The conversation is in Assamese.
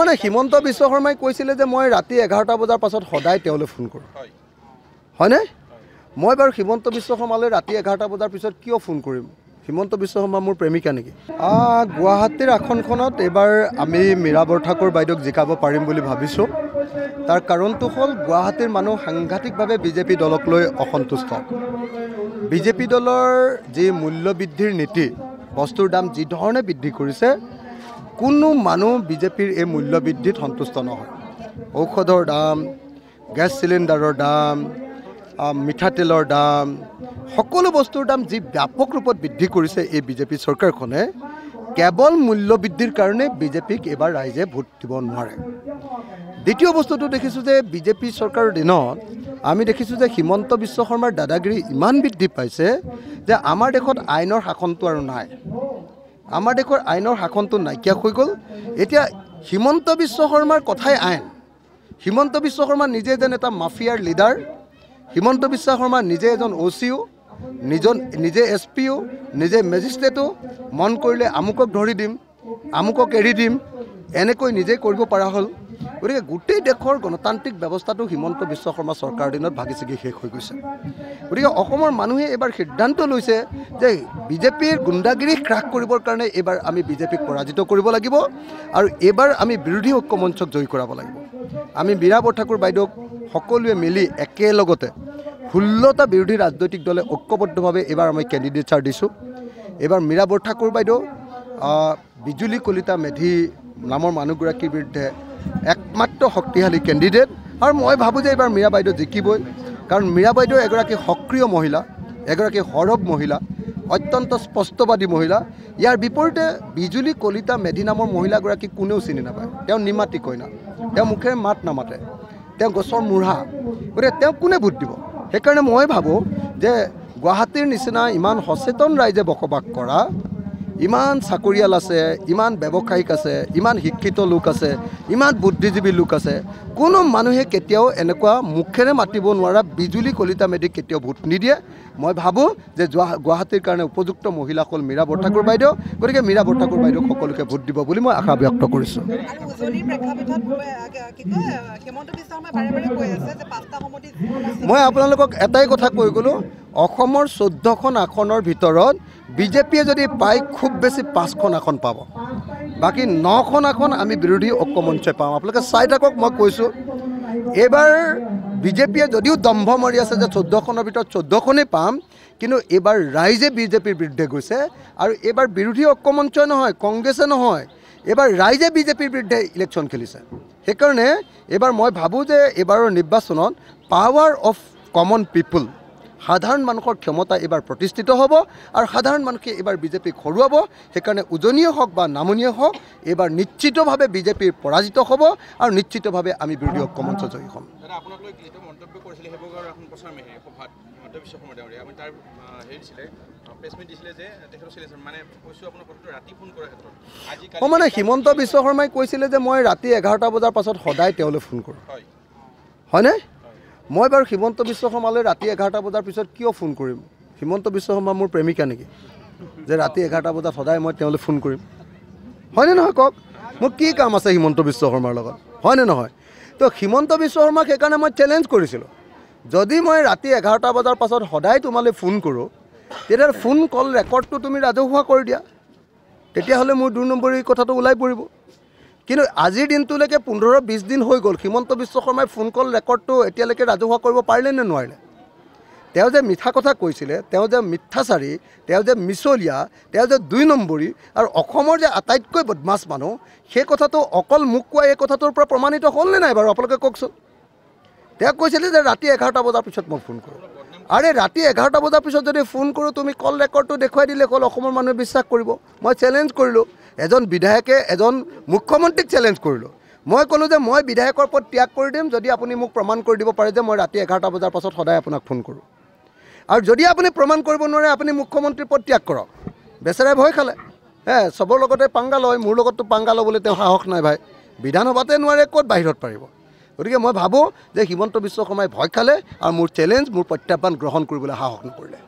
মানে হিমন্ত বিশ্ব শৰ্মাই কৈছিলে যে মই ৰাতি 11টা বজাৰ পাছত সদায় তেওঁলৈ ফোন কৰোঁ হয়নে মই বাৰু হিমন্ত বিশ্ব শৰ্মালৈ ৰাতি 11টা বজাৰ পিছত কিয় ফোন কৰিম হিমন্ত বিশ্ব শৰ্মা মোৰ প্ৰেমিকা নেকি গুৱাহাটীৰ আসনখনত এবাৰ আমি মীৰা বৰঠাকুৰ বাইদেউক জিকাব পাৰিম বুলি ভাবিছোঁ তাৰ কাৰণটো হ'ল গুৱাহাটীৰ মানুহ সাংঘাতিকভাৱে বিজেপি দলক লৈ অসন্তুষ্ট বিজেপি দলৰ যি মূল্য বৃদ্ধিৰ নীতি বস্তুৰ দাম যি ধৰণে বৃদ্ধি কৰিছে কোনো মানুহ বিজেপিৰ এই মূল্য বৃদ্ধিত সন্তুষ্ট নহয় ঔষধৰ দাম গেছ চিলিণ্ডাৰৰ দাম মিঠাতেলৰ দাম সকলো বস্তুৰ দাম যি ব্যাপক ৰূপত বৃদ্ধি কৰিছে এই বিজেপি চৰকাৰখনে কেৱল মূল্য বৃদ্ধিৰ কাৰণে বিজেপিক এবাৰ ৰাইজে ভোট দিব নোৱাৰে দ্বিতীয় বস্তুটো দেখিছোঁ যে বিজেপি চৰকাৰৰ দিনত আমি দেখিছোঁ যে হিমন্ত বিশ্ব শৰ্মাৰ দাদাগিৰি ইমান বৃদ্ধি পাইছে যে আমাৰ দেশত আইনৰ শাসনটো আৰু নাই আমাৰ দেশৰ আইনৰ শাসনটো নাইকিয়া হৈ গ'ল এতিয়া হিমন্ত বিশ্ব শৰ্মাৰ কথাই আইন হিমন্ত বিশ্ব শৰ্মা নিজে যেন এটা মাফিয়াৰ লিডাৰ হিমন্ত বিশ্ব শৰ্মা নিজে এজন OCও নিজে SPও নিজে মেজিষ্ট্ৰেটো মন কৰিলে আমুকক ধৰি দিম আমুকক এৰি দিম এনেকৈ নিজে কৰিব পৰা হ'ল গতিকে গোটেই দেশৰ গণতান্ত্ৰিক ব্যৱস্থাটো হিমন্ত বিশ্ব শৰ্মা চৰকাৰৰ দিনত ভাগি ছিগি শেষ হৈ গৈছে গতিকে অসমৰ মানুহে এবাৰ সিদ্ধান্ত লৈছে যে বিজেপিৰ গুণ্ডাগিৰি হ্ৰাস কৰিবৰ কাৰণে এবাৰ আমি বিজেপিক পৰাজিত কৰিব লাগিব আৰু এবাৰ আমি বিৰোধী ঐক্য মঞ্চক জয়ী কৰাব লাগিব আমি মীৰা বৰঠাকুৰ বাইদেউক সকলোৱে মিলি একেলগতে 16টা বিৰোধী ৰাজনৈতিক দলে ঐক্যবদ্ধভাৱে এবাৰ আমি কেণ্ডিডেটছাৰ দিছোঁ এবাৰ মীৰা বৰঠাকুৰ বাইদেউ বিজুলী কলিতা মেধি নামৰ মানুহগৰাকীৰ বিৰুদ্ধে একমাত্ৰ শক্তিশালী কেণ্ডিডেট আৰু মই ভাবোঁ যে এইবাৰ মীৰা বাইদেউ জিকিবই কাৰণ মীৰা বাইদেউ এগৰাকী সক্ৰিয় মহিলা এগৰাকী সৰব মহিলা অত্যন্ত স্পষ্টবাদী মহিলা ইয়াৰ বিপৰীতে বিজুলী কলিতা মেধি নামৰ মহিলাগৰাকী কোনেও চিনি নাপায় তেওঁ নিমাতী কইনা তেওঁ মুখেৰে মাত নামাতে তেওঁ গছৰ মূঢ়া গতিকে তেওঁক কোনে ভোট দিব সেইকাৰণে মই ভাবোঁ যে গুৱাহাটীৰ নিচিনা ইমান সচেতন ৰাইজে বসবাস কৰা ইমান চাকৰিয়াল আছে ইমান ব্যৱসায়িক আছে ইমান শিক্ষিত লোক আছে ইমান বুদ্ধিজীৱী লোক আছে কোনো মানুহে কেতিয়াও এনেকুৱা মুখেৰে মাতিব নোৱাৰা বিজুলী কলিতা মেধিক কেতিয়াও ভোট নিদিয়ে মই ভাবোঁ যে গুৱাহাটীৰ কাৰণে উপযুক্ত মহিলা হ'ল মীৰা বৰঠাকুৰ বাইদেউ গতিকে মীৰা বৰঠাকুৰ বাইদেউক সকলোকে ভোট দিব বুলি মই আশা ব্যক্ত কৰিছোঁ মই আপোনালোকক এটাই কথা কৈ গ'লোঁ অসমৰ 14খন আসনৰ ভিতৰত বিজেপিয়ে যদি পায় খুব বেছি 5খন আসন পাব বাকী 9খন আসন আমি বিৰোধী ঐক্য মঞ্চই পাওঁ আপোনালোকে চাই থাকক মই কৈছোঁ এইবাৰ বিজেপিয়ে যদিও দম্ভ মাৰি আছে যে 14খনৰ ভিতৰত 14খনেই পাম কিন্তু এইবাৰ ৰাইজে বিজেপিৰ বিৰুদ্ধে গৈছে আৰু এইবাৰ বিৰোধী ঐক্য মঞ্চই নহয় কংগ্ৰেছে নহয় এইবাৰ ৰাইজে বিজেপিৰ বিৰুদ্ধে ইলেকশ্যন খেলিছে সেইকাৰণে এইবাৰ মই ভাবোঁ যে এইবাৰৰ নিৰ্বাচনত পাৱাৰ অফ কমন পিপল সাধাৰণ মানুহৰ ক্ষমতা এবাৰ প্ৰতিষ্ঠিত হ'ব আৰু সাধাৰণ মানুহে এবাৰ বিজেপিক হৰুৱাব সেইকাৰণে উজনিয়ে হওক বা নামনিয়ে হওক এবাৰ নিশ্চিতভাৱে বিজেপিৰ পৰাজিত হ'ব আৰু নিশ্চিতভাৱে আমি বিৰোধী ঐক্য মঞ্চ জয়ী হ'ম মানে হিমন্ত বিশ্ব শৰ্মাই কৈছিলে যে মই ৰাতি 11টা বজাৰ পাছত সদায় তেওঁলৈ ফোন কৰোঁ হয়নে মই বাৰু হিমন্ত বিশ্ব শৰ্মালৈ ৰাতি 11টা বজাৰ পিছত কিয় ফোন কৰিম হিমন্ত বিশ্ব শৰ্মা মোৰ প্ৰেমিকা নেকি যে ৰাতি 11টা বজাত সদায় মই তেওঁলৈ ফোন কৰিম হয়নে নহয় কওক মোৰ কি কাম আছে হিমন্ত বিশ্ব শৰ্মাৰ লগত হয়নে নহয় তো হিমন্ত বিশ্ব শৰ্মাক সেইকাৰণে মই চেলেঞ্জ কৰিছিলোঁ যদি মই ৰাতি 11টা বজাৰ পাছত সদায় তোমালৈ ফোন কৰোঁ তেতিয়াহ'লে ফোন কল ৰেকৰ্ডটো তুমি ৰাজহুৱা কৰি দিয়া তেতিয়াহ'লে মোৰ 2 নম্বৰী কথাটো ওলাই পৰিব কিন্তু আজিৰ দিনটোলৈকে 15-20 দিন হৈ গ'ল হিমন্ত বিশ্ব শৰ্মাই ফোন কল ৰেকৰ্ডটো এতিয়ালৈকে ৰাজহুৱা কৰিব পাৰিলে নে নোৱাৰিলে তেওঁ যে মিঠা কথা কৈছিলে তেওঁ যে মিথ্যাচাৰী তেওঁ যে মিছলীয়া তেওঁ যে 2 নম্বৰী আৰু অসমৰ যে আটাইতকৈ বদমাছ মানুহ সেই কথাটো অকল মোক কোৱা এই কথাটোৰ পৰা প্ৰমাণিত হ'লনে নাই বাৰু আপোনালোকে কওকচোন তেওঁ কৈছিলে যে ৰাতি 11টা বজাৰ পিছত মই ফোন কৰোঁ আৰে ৰাতি 11টা বজাৰ পিছত যদি ফোন কৰোঁ তুমি কল ৰেকৰ্ডটো দেখুৱাই দিলে হ'ল অসমৰ মানুহে বিশ্বাস কৰিব মই চেলেঞ্জ কৰিলোঁ এজন বিধায়কে এজন মুখ্যমন্ত্ৰীক চেলেঞ্জ কৰিলোঁ মই ক'লোঁ যে মই বিধায়কৰ পদ ত্যাগ কৰি দিম যদি আপুনি মোক প্ৰমাণ কৰি দিব পাৰে যে মই ৰাতি 11টা বজাৰ পাছত সদায় আপোনাক ফোন কৰোঁ আৰু যদি আপুনি প্ৰমাণ কৰিব নোৱাৰে আপুনি মুখ্যমন্ত্ৰীৰ পদ ত্যাগ কৰক বেচেৰাই ভয় খালে চবৰ লগতে পাংগা লয় মোৰ লগততো পাংগা ল'বলৈ তেওঁ সাহস নাই ভাই বিধানসভাতে নোৱাৰে ক'ত বাহিৰত পাৰিব গতিকে মই ভাবোঁ যে হিমন্ত বিশ্ব শৰ্মাই ভয় খালে আৰু মোৰ চেলেঞ্জ মোৰ প্ৰত্যাহ্বান গ্ৰহণ কৰিবলৈ সাহস নকৰিলে